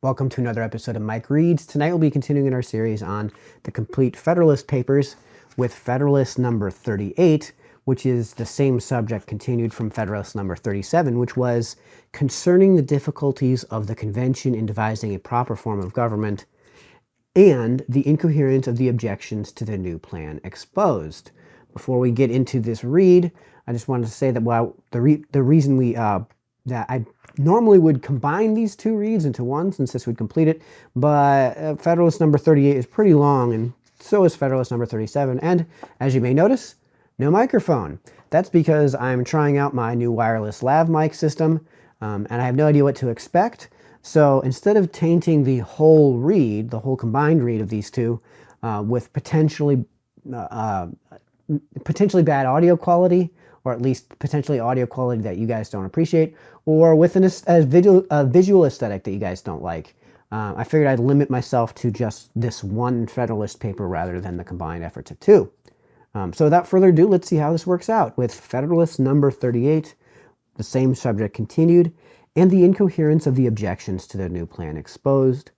Welcome to another episode of Mike Reads. Tonight we'll be continuing in our series on the complete Federalist Papers with Federalist number 38, which is the same subject continued from Federalist number 37, which was concerning the difficulties of the convention in devising a proper form of government and the incoherence of the objections to the new plan exposed. Before we get into this read, I just wanted to say that the reason that I normally would combine these two reads into one since this would complete it, but Federalist number 38 is pretty long, and so is Federalist number 37, and as you may notice, no microphone. That's because I'm trying out my new wireless lav mic system, and I have no idea what to expect. So instead of tainting the whole read, the whole combined read of these two, with potentially bad audio quality, or at least potentially audio quality that you guys don't appreciate, or with a visual aesthetic that you guys don't like, I figured I'd limit myself to just this one Federalist paper rather than the combined efforts of two. So without further ado, let's see how this works out. With Federalist number 38, the same subject continued, and the incoherence of the objections to the new plan exposed,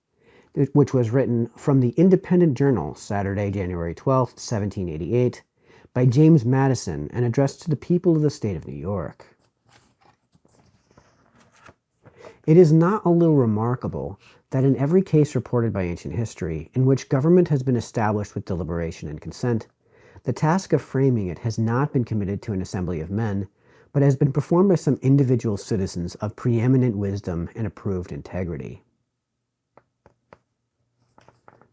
which was written from the Independent Journal, Saturday, January 12, 1788, by James Madison, and addressed to the people of the state of New York. It is not a little remarkable that in every case reported by ancient history in which government has been established with deliberation and consent, the task of framing it has not been committed to an assembly of men, but has been performed by some individual citizens of preeminent wisdom and approved integrity.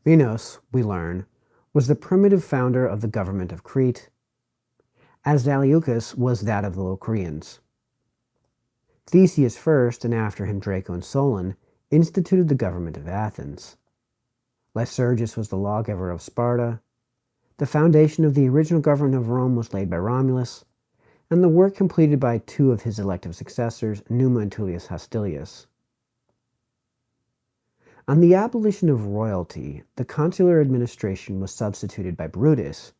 Minos, we learn, was the primitive founder of the government of Crete, as Zaleucus was that of the Locrians. Theseus first, and after him Draco and Solon, instituted the government of Athens. Lycurgus was the lawgiver of Sparta. The foundation of the original government of Rome was laid by Romulus, and the work completed by two of his elective successors, Numa and Tullius Hostilius. On the abolition of royalty, the consular administration was substituted by Brutus,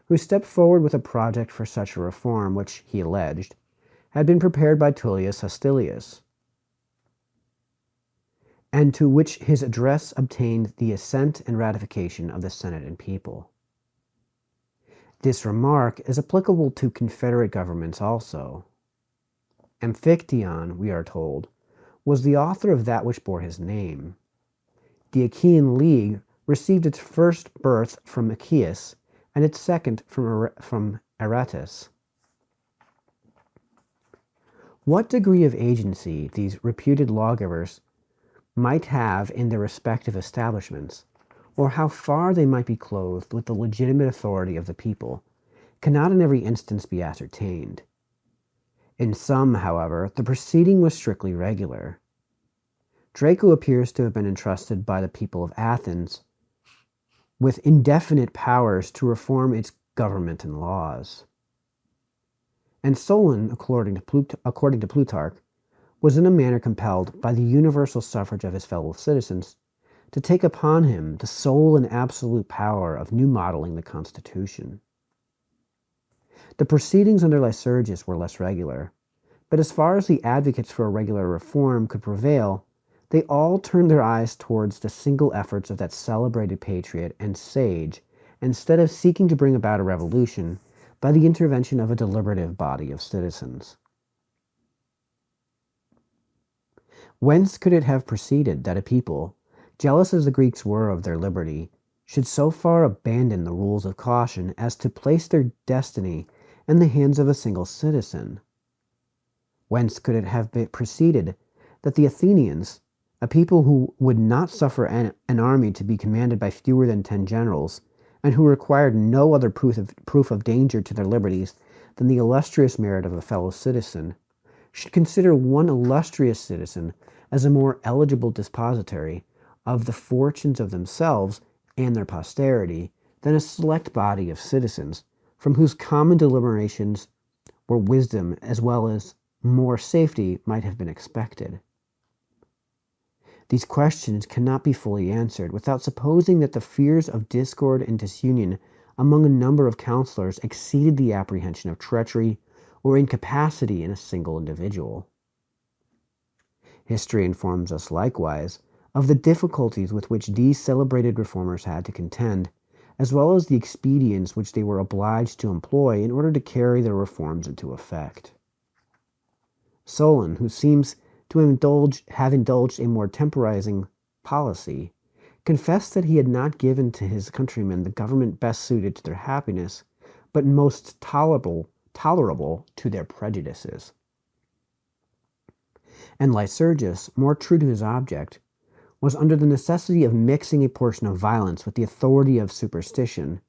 who stepped forward with a project for such a reform which, he alleged, had been prepared by Tullius Hostilius, and to which his address obtained the assent and ratification of the Senate and people. This remark is applicable to confederate governments also. Amphictyon, we are told, was the author of that which bore his name. The Achaean League received its first birth from Achaeus and its second from Aratus. What degree of agency these reputed lawgivers might have in their respective establishments, or how far they might be clothed with the legitimate authority of the people, cannot in every instance be ascertained. In some, however, the proceeding was strictly regular. Draco appears to have been entrusted by the people of Athens with indefinite powers to reform its government and laws. And Solon, according to Plutarch, was in a manner compelled by the universal suffrage of his fellow citizens to take upon him the sole and absolute power of new modeling the Constitution. The proceedings under Lycurgus were less regular, but as far as the advocates for a regular reform could prevail, they all turned their eyes towards the single efforts of that celebrated patriot and sage, instead of seeking to bring about a revolution by the intervention of a deliberative body of citizens. Whence could it have proceeded that a people, jealous as the Greeks were of their liberty, should so far abandon the rules of caution as to place their destiny in the hands of a single citizen? Whence could it have proceeded that the Athenians, a people who would not suffer an army to be commanded by fewer than 10 generals, and who required no other proof of danger to their liberties than the illustrious merit of a fellow citizen, should consider one illustrious citizen as a more eligible dispository of the fortunes of themselves and their posterity than a select body of citizens, from whose common deliberations where wisdom as well as more safety might have been expected? These questions cannot be fully answered without supposing that the fears of discord and disunion among a number of counselors exceeded the apprehension of treachery or incapacity in a single individual. History informs us likewise of the difficulties with which these celebrated reformers had to contend, as well as the expedients which they were obliged to employ in order to carry their reforms into effect. Solon, who seems to have indulged a more temporizing policy, confessed that he had not given to his countrymen the government best suited to their happiness, but most tolerable to their prejudices. And Lycurgus, more true to his object, was under the necessity of mixing a portion of violence with the authority of superstition,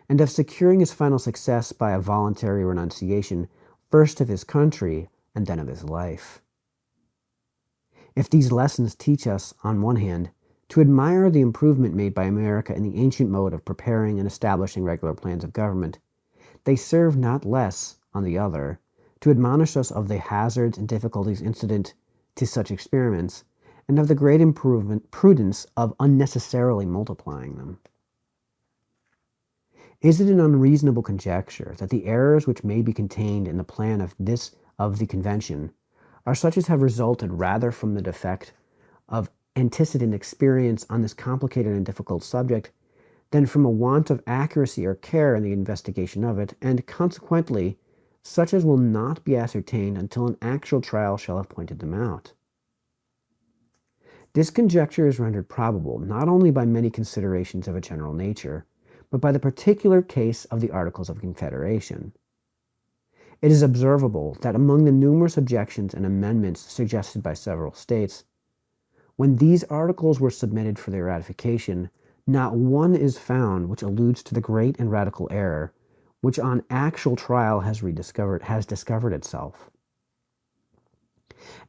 and of securing his final success by a voluntary renunciation, first of his country and then of his life. If these lessons teach us, on one hand, to admire the improvement made by America in the ancient mode of preparing and establishing regular plans of government, they serve not less, on the other, to admonish us of the hazards and difficulties incident to such experiments, and of the great prudence of unnecessarily multiplying them. Is it an unreasonable conjecture that the errors which may be contained in the plan of the convention are such as have resulted rather from the defect of antecedent experience on this complicated and difficult subject than from a want of accuracy or care in the investigation of it, and consequently such as will not be ascertained until an actual trial shall have pointed them out? This conjecture is rendered probable not only by many considerations of a general nature, but by the particular case of the Articles of Confederation. It is observable that among the numerous objections and amendments suggested by several states, when these articles were submitted for their ratification, not one is found which alludes to the great and radical error which on actual trial has discovered itself.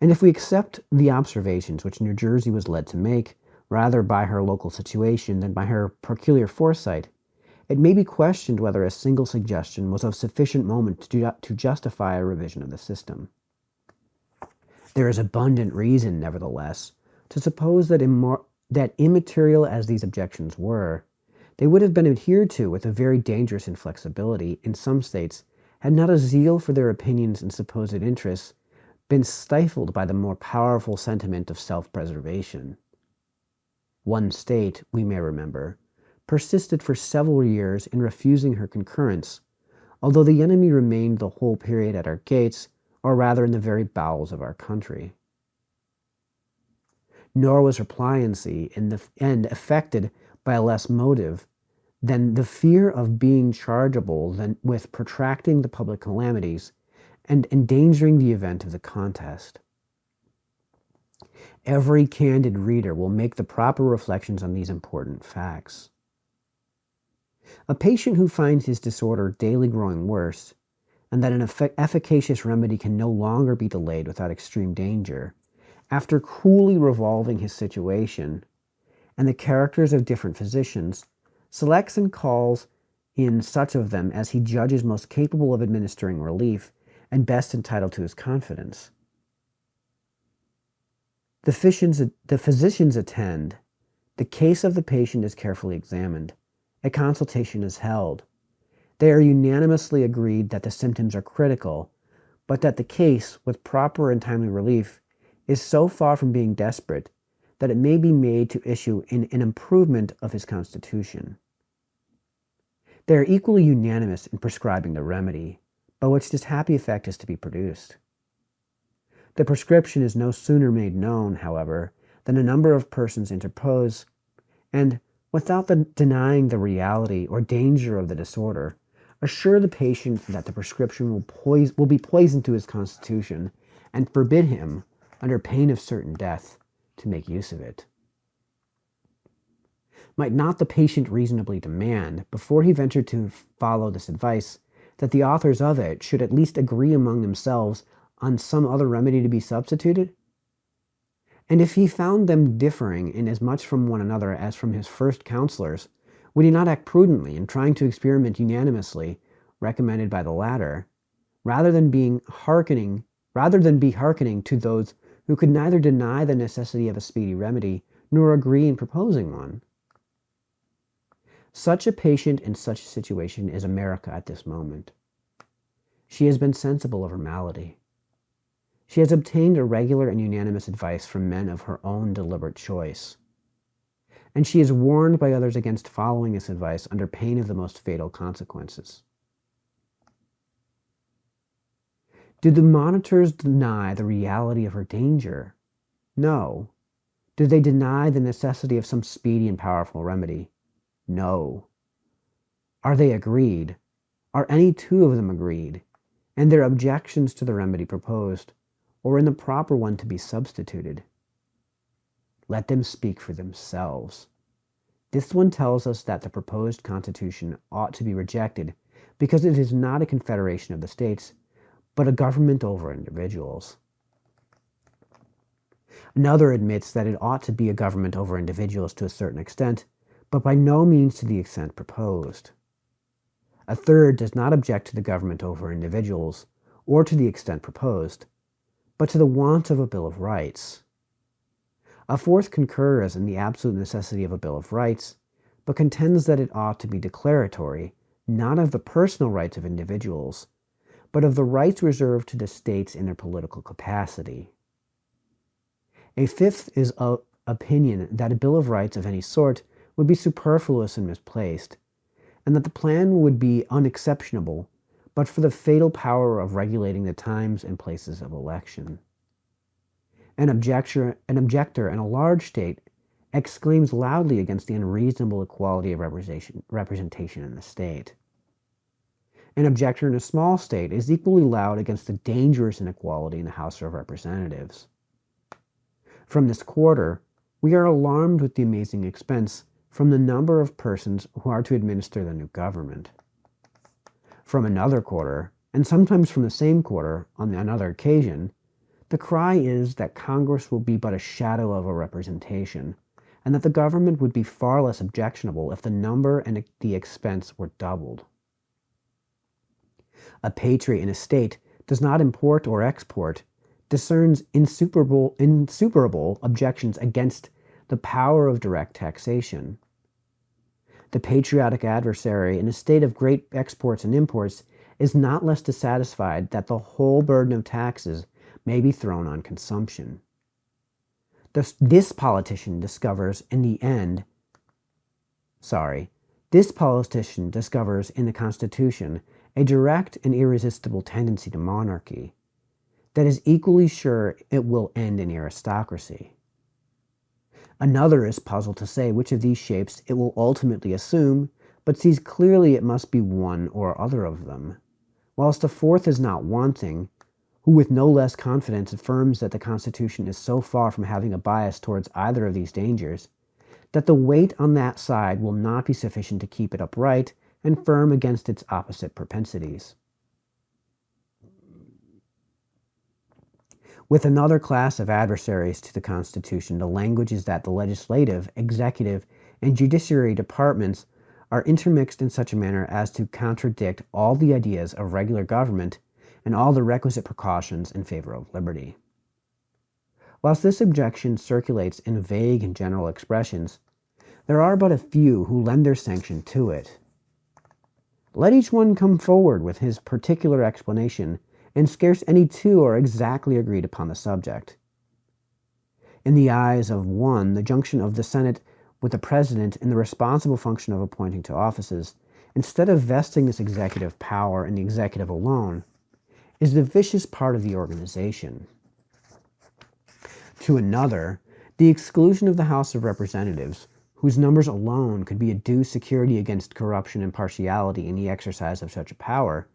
And if we accept the observations which New Jersey was led to make, rather by her local situation than by her peculiar foresight, it may be questioned whether a single suggestion was of sufficient moment to justify a revision of the system. There is abundant reason, nevertheless, to suppose that immaterial as these objections were, they would have been adhered to with a very dangerous inflexibility in some states, had not a zeal for their opinions and supposed interests been stifled by the more powerful sentiment of self-preservation. One state, we may remember, persisted for several years in refusing her concurrence, although the enemy remained the whole period at our gates, or rather in the very bowels of our country. Nor was her pliancy in the end affected by a less motive than the fear of being chargeable with protracting the public calamities and endangering the event of the contest. Every candid reader will make the proper reflections on these important facts. A patient who finds his disorder daily growing worse, and that an efficacious remedy can no longer be delayed without extreme danger, after coolly revolving his situation and the characters of different physicians, selects and calls in such of them as he judges most capable of administering relief and best entitled to his confidence. The physicians attend. The case of the patient is carefully examined. A consultation is held. They are unanimously agreed that the symptoms are critical, but that the case, with proper and timely relief, is so far from being desperate that it may be made to issue in an improvement of his constitution. They are equally unanimous in prescribing the remedy, by which this happy effect is to be produced. The prescription is no sooner made known, however, than a number of persons interpose, and, without denying the reality or danger of the disorder, assure the patient that the prescription will be poison to his constitution, and forbid him, under pain of certain death, to make use of it. Might not the patient reasonably demand, before he ventured to follow this advice, that the authors of it should at least agree among themselves on some other remedy to be substituted? And if he found them differing in as much from one another as from his first counselors, would he not act prudently in trying to experiment unanimously, recommended by the latter, rather than be hearkening to those who could neither deny the necessity of a speedy remedy nor agree in proposing one? Such a patient in such a situation is America at this moment. She has been sensible of her malady. She has obtained a regular and unanimous advice from men of her own deliberate choice. and she is warned by others against following this advice under pain of the most fatal consequences. Did the monitors deny the reality of her danger? No. Did they deny the necessity of some speedy and powerful remedy? No. Are they agreed? Are any two of them agreed, and their objections to the remedy proposed, or in the proper one to be substituted? Let them speak for themselves. This one tells us that the proposed Constitution ought to be rejected because it is not a confederation of the states, but a government over individuals. Another admits that it ought to be a government over individuals to a certain extent, but by no means to the extent proposed. A third does not object to the government over individuals, or to the extent proposed, but to the want of a Bill of Rights. A fourth concurs in the absolute necessity of a Bill of Rights, but contends that it ought to be declaratory, not of the personal rights of individuals, but of the rights reserved to the states in their political capacity. A fifth is of opinion that a Bill of Rights of any sort would be superfluous and misplaced, and that the plan would be unexceptionable, but for the fatal power of regulating the times and places of election. An objector in a large state exclaims loudly against the unreasonable equality of representation in the state. An objector in a small state is equally loud against the dangerous inequality in the House of Representatives. From this quarter, we are alarmed with the amazing expense from the number of persons who are to administer the new government. From another quarter, and sometimes from the same quarter on another occasion, the cry is that Congress will be but a shadow of a representation, and that the government would be far less objectionable if the number and the expense were doubled. A patriot in a state does not import or export, discerns insuperable objections against the power of direct taxation. The patriotic adversary in a state of great exports and imports is not less dissatisfied that the whole burden of taxes may be thrown on consumption. This politician discovers in the Constitution a direct and irresistible tendency to monarchy that is equally sure it will end in aristocracy. Another is puzzled to say which of these shapes it will ultimately assume, but sees clearly it must be one or other of them, whilst a fourth is not wanting, who with no less confidence affirms that the Constitution is so far from having a bias towards either of these dangers, that the weight on that side will not be sufficient to keep it upright and firm against its opposite propensities. With another class of adversaries to the Constitution, the language is that the legislative, executive, and judiciary departments are intermixed in such a manner as to contradict all the ideas of regular government and all the requisite precautions in favor of liberty. Whilst this objection circulates in vague and general expressions, there are but a few who lend their sanction to it. Let each one come forward with his particular explanation, and scarce any two are exactly agreed upon the subject. In the eyes of one, the junction of the Senate with the President in the responsible function of appointing to offices, instead of vesting this executive power in the executive alone, is the vicious part of the organization. To another, the exclusion of the House of Representatives, whose numbers alone could be a due security against corruption and partiality in the exercise of such a power,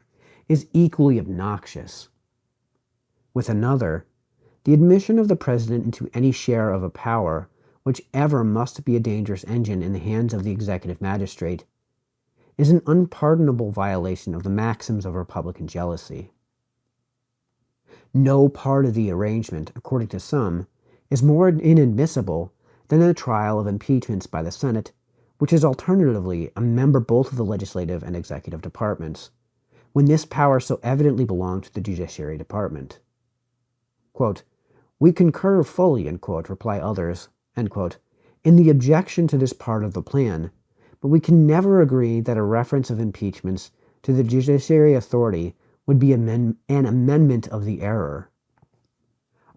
is equally obnoxious. With another, the admission of the President into any share of a power, which ever must be a dangerous engine in the hands of the executive magistrate, is an unpardonable violation of the maxims of Republican jealousy. No part of the arrangement, according to some, is more inadmissible than the trial of impeachments by the Senate, which is alternatively a member both of the legislative and executive departments, when this power so evidently belonged to the Judiciary Department. Quote, "We concur fully," reply others, in the objection to this part of the plan, but we can never agree that a reference of impeachments to the judiciary authority would be an amendment of the error.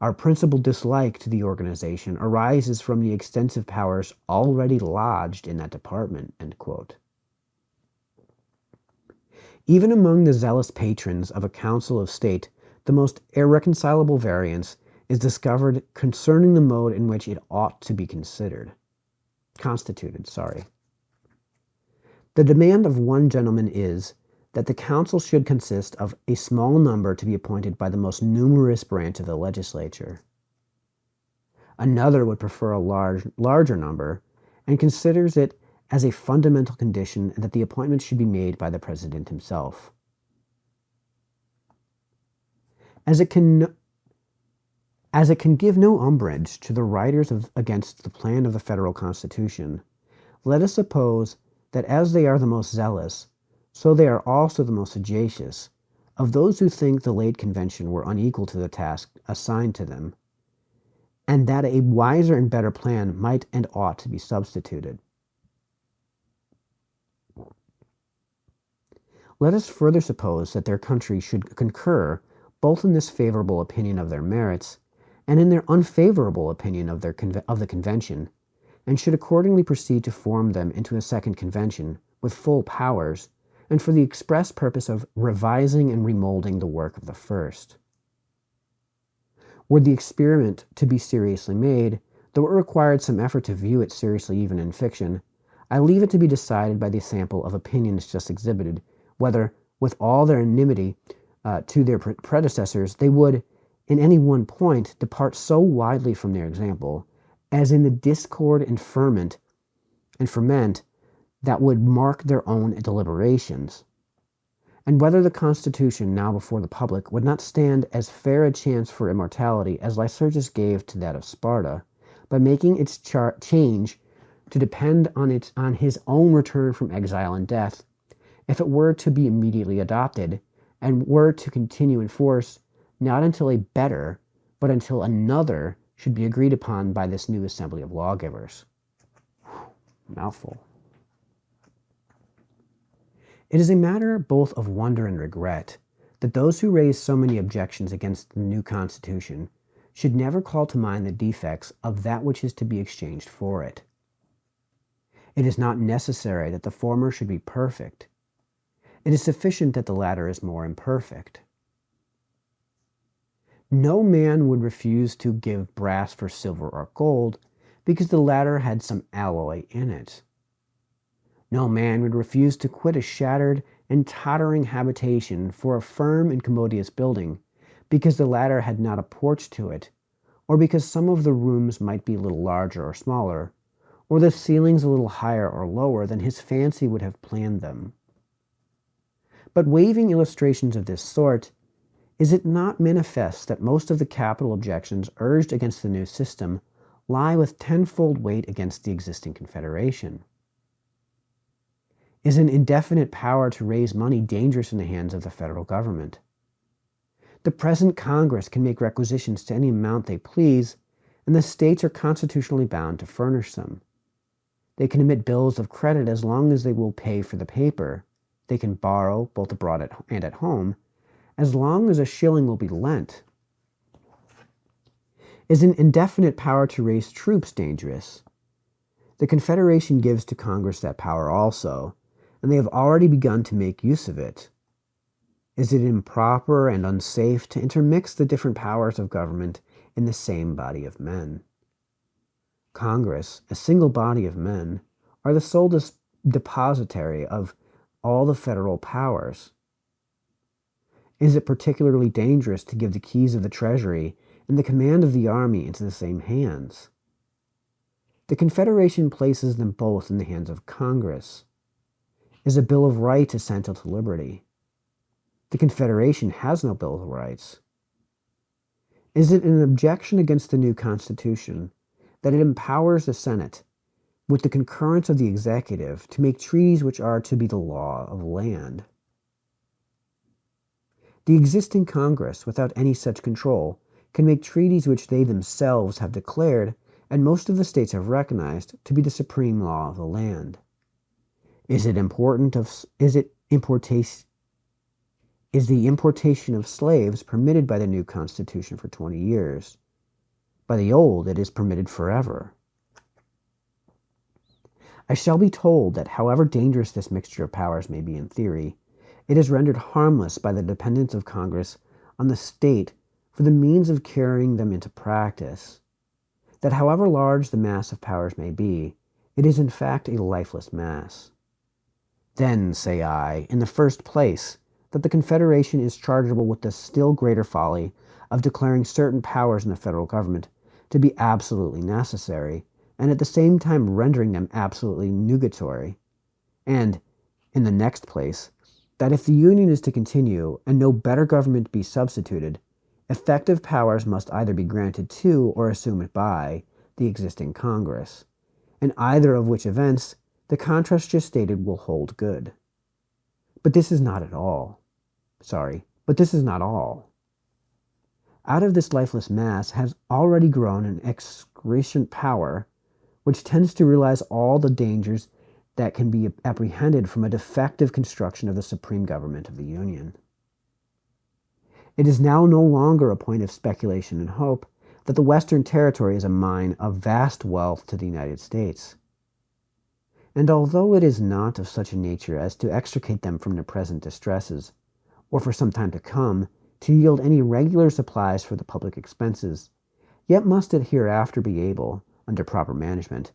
Our principal dislike to the organization arises from the extensive powers already lodged in that department." End quote. Even among the zealous patrons of a council of state, the most irreconcilable variance is discovered concerning the mode in which it ought to be constituted. The demand of one gentleman is that the council should consist of a small number to be appointed by the most numerous branch of the legislature. Another would prefer a larger number, and considers it as a fundamental condition that the appointment should be made by the President himself. As it can give no umbrage to the writers against the plan of the federal Constitution, let us suppose that as they are the most zealous, so they are also the most sagacious, of those who think the late convention were unequal to the task assigned to them, and that a wiser and better plan might and ought to be substituted. Let us further suppose that their country should concur both in this favorable opinion of their merits and in their unfavorable opinion of the convention, and should accordingly proceed to form them into a second convention with full powers, and for the express purpose of revising and remolding the work of the first. Were the experiment to be seriously made, though it required some effort to view it seriously even in fiction, I leave it to be decided by the sample of opinions just exhibited, whether, with all their enmity to their predecessors, they would, in any one point, depart so widely from their example, as in the discord and ferment that would mark their own deliberations, and whether the Constitution now before the public would not stand as fair a chance for immortality as Lycurgus gave to that of Sparta, by making its change to depend on his own return from exile and death, if it were to be immediately adopted, and were to continue in force, not until a better, but until another should be agreed upon by this new assembly of lawgivers. Mouthful. It is a matter both of wonder and regret that those who raise so many objections against the new Constitution should never call to mind the defects of that which is to be exchanged for it. It is not necessary that the former should be perfect. It is sufficient that the latter is more imperfect. No man would refuse to give brass for silver or gold, because the latter had some alloy in it. No man would refuse to quit a shattered and tottering habitation for a firm and commodious building, because the latter had not a porch to it, or because some of the rooms might be a little larger or smaller, or the ceilings a little higher or lower than his fancy would have planned them. But waiving illustrations of this sort, is it not manifest that most of the capital objections urged against the new system lie with tenfold weight against the existing confederation? Is an indefinite power to raise money dangerous in the hands of the federal government? The present Congress can make requisitions to any amount they please, and the states are constitutionally bound to furnish them. They can emit bills of credit as long as they will pay for the paper. They can borrow, both abroad and at home, as long as a shilling will be lent. Is an indefinite power to raise troops dangerous? The Confederation gives to Congress that power also, and they have already begun to make use of it. Is it improper and unsafe to intermix the different powers of government in the same body of men? Congress, a single body of men, are the sole depositary of all the federal powers. Is it particularly dangerous to give the keys of the Treasury and the command of the army into the same hands? The Confederation places them both in the hands of Congress. Is a Bill of Rights essential to liberty? The Confederation has no Bill of Rights. Is it an objection against the new Constitution that it empowers the Senate, with the concurrence of the executive, to make treaties which are to be the law of the land? The existing Congress, without any such control, can make treaties which they themselves have declared, and most of the states have recognized, to be the supreme law of the land. Is the importation of slaves permitted by the new Constitution for 20 years? By the old it is permitted forever. I shall be told that however dangerous this mixture of powers may be in theory, it is rendered harmless by the dependence of Congress on the state for the means of carrying them into practice. That however large the mass of powers may be, it is in fact a lifeless mass. Then, say I, in the first place, that the Confederation is chargeable with the still greater folly of declaring certain powers in the federal government to be absolutely necessary, and at the same time rendering them absolutely nugatory. And, in the next place, that if the Union is to continue, and no better government be substituted, effective powers must either be granted to or assumed by the existing Congress, in either of which events the contrast just stated will hold good. But this is not all. Out of this lifeless mass has already grown an excrescent power which tends to realize all the dangers that can be apprehended from a defective construction of the supreme government of the Union. It is now no longer a point of speculation and hope that the Western Territory is a mine of vast wealth to the United States. And although it is not of such a nature as to extricate them from their present distresses, or for some time to come, to yield any regular supplies for the public expenses, yet must it hereafter be able, under proper management,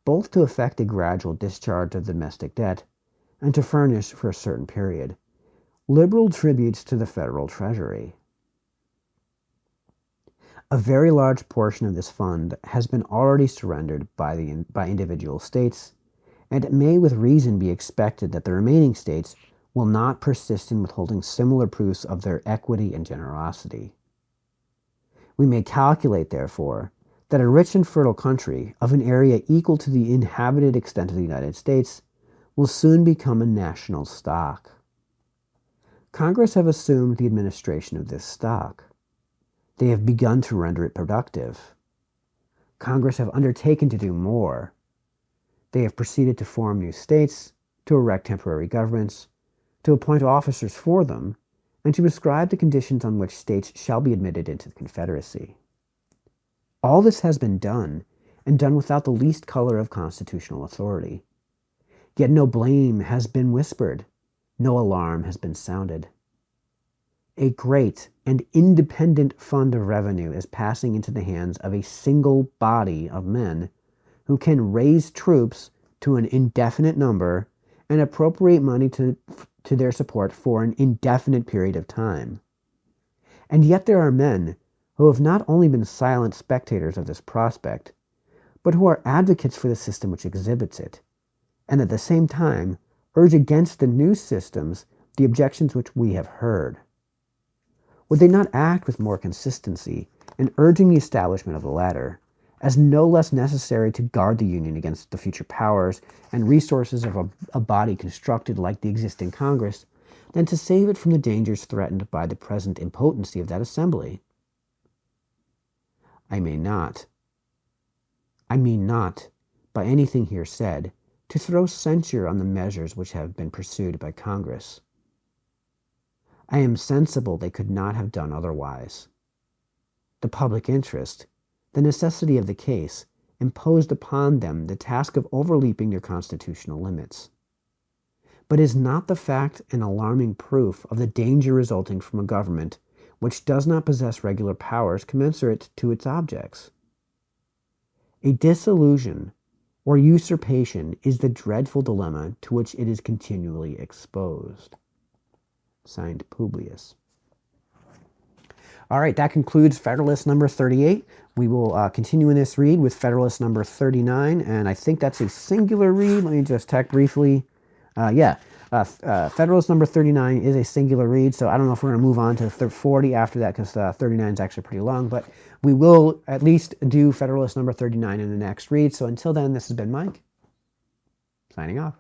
both to effect a gradual discharge of domestic debt, and to furnish, for a certain period, liberal tributes to the federal treasury. A very large portion of this fund has been already surrendered by individual states, and it may with reason be expected that the remaining states will not persist in withholding similar proofs of their equity and generosity. We may calculate, therefore, that a rich and fertile country of an area equal to the inhabited extent of the United States will soon become a national stock. Congress have assumed the administration of this stock. They have begun to render it productive. Congress have undertaken to do more. They have proceeded to form new states, to erect temporary governments, to appoint officers for them, and to prescribe the conditions on which states shall be admitted into the Confederacy. All this has been done, and done without the least color of constitutional authority. Yet no blame has been whispered, no alarm has been sounded. A great and independent fund of revenue is passing into the hands of a single body of men who can raise troops to an indefinite number and appropriate money to their support for an indefinite period of time. And yet there are men who have not only been silent spectators of this prospect, but who are advocates for the system which exhibits it, and at the same time urge against the new systems the objections which we have heard. Would they not act with more consistency in urging the establishment of the latter, as no less necessary to guard the Union against the future powers and resources of a body constructed like the existing Congress, than to save it from the dangers threatened by the present impotency of that assembly? I mean not, by anything here said, to throw censure on the measures which have been pursued by Congress. I am sensible they could not have done otherwise. The public interest, the necessity of the case, imposed upon them the task of overleaping their constitutional limits. But is not the fact an alarming proof of the danger resulting from a government which does not possess regular powers commensurate to its objects? A dissolution or usurpation is the dreadful dilemma to which it is continually exposed. Signed, Publius. All right, that concludes Federalist number 38. We will continue in this read with Federalist number 39, and I think that's a singular read. Let me just check briefly. Federalist number 39 is a singular read, so I don't know if we're going to move on to 40 after that, because 39 is actually pretty long, but we will at least do Federalist number 39 in the next read. So until then, this has been Mike, signing off.